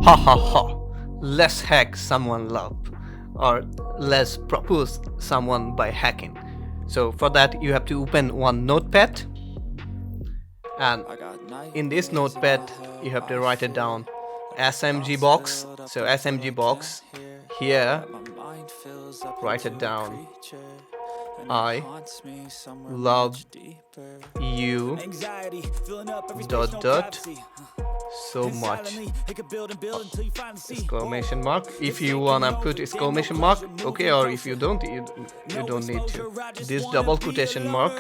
Ha ha ha. Let's hack someone love, or let's propose someone by hacking. So for that you have to open one notepad, and in this notepad you have to write it down SMG box. So SMG box here, write it down. I love you dot dot so much, exclamation mark. If you wanna put exclamation mark, okay, or if you don't, you don't need to. This double quotation mark,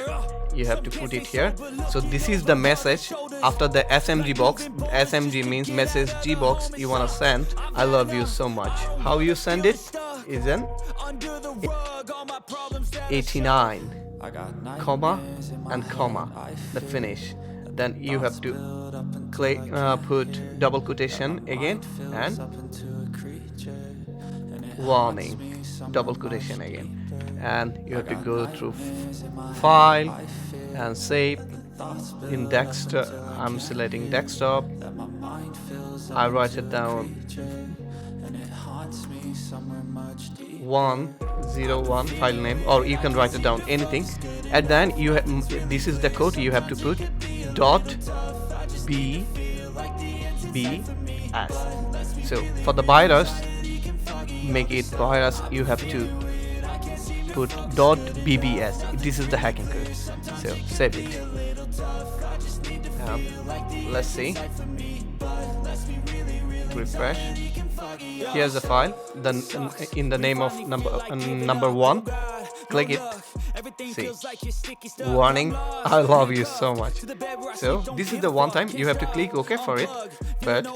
you have to put it here. So this is the message after the SMG box. SMG means message G box you wanna send. I love you so much. How you send it is an 89 comma and comma, the finish. Then you have to put double quotation again and warning, double quotation again, and you have to go through file and save in desktop. I'm selecting desktop. I write it down 101 file name, or you can write it down anything. And then this is the code you have to put dot bbs. So for the virus, make it virus, you have to put dot bbs. This is the hacking code. So save it. Let's see, refresh. Here's the file, then in the name of number one, click it. See, warning, I love you so much. So this is the one time you have to click OK for it. But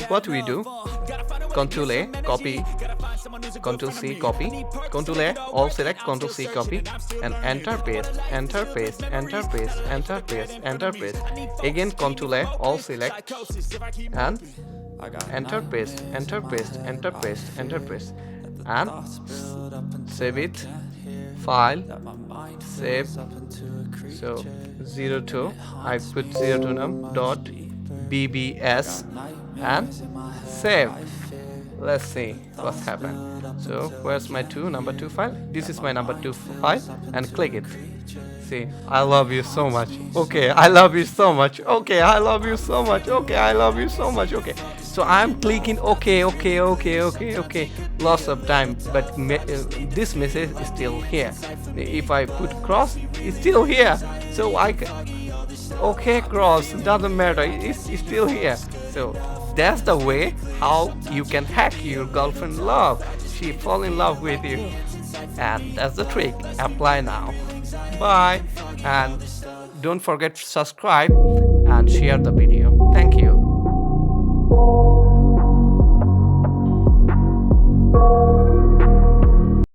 what we do, Ctrl A, copy, Ctrl C, copy, Ctrl A, all select, Ctrl C, copy, and enter paste, enter paste, enter paste, enter paste, enter paste. Again Ctrl A, all select, and enter paste, enter paste, enter paste, enter paste, and save it. File, save. So 02, I put 02 num dot bbs and save. Let's see what's happened. So where's my number 2 file? This is my number 2 file, and click it. See, I love you so much. Okay, I love you so much. Okay, I love you so much. Okay, I love you so much. Okay, so I'm clicking okay. Lots of time, but this message is still here. If I put cross, it's still here. So I can, okay, cross, doesn't matter, it's still here. So that's the way how you can hack your girlfriend love. She fall in love with you, and that's the trick. Apply now. Bye, and don't forget to subscribe and share the video.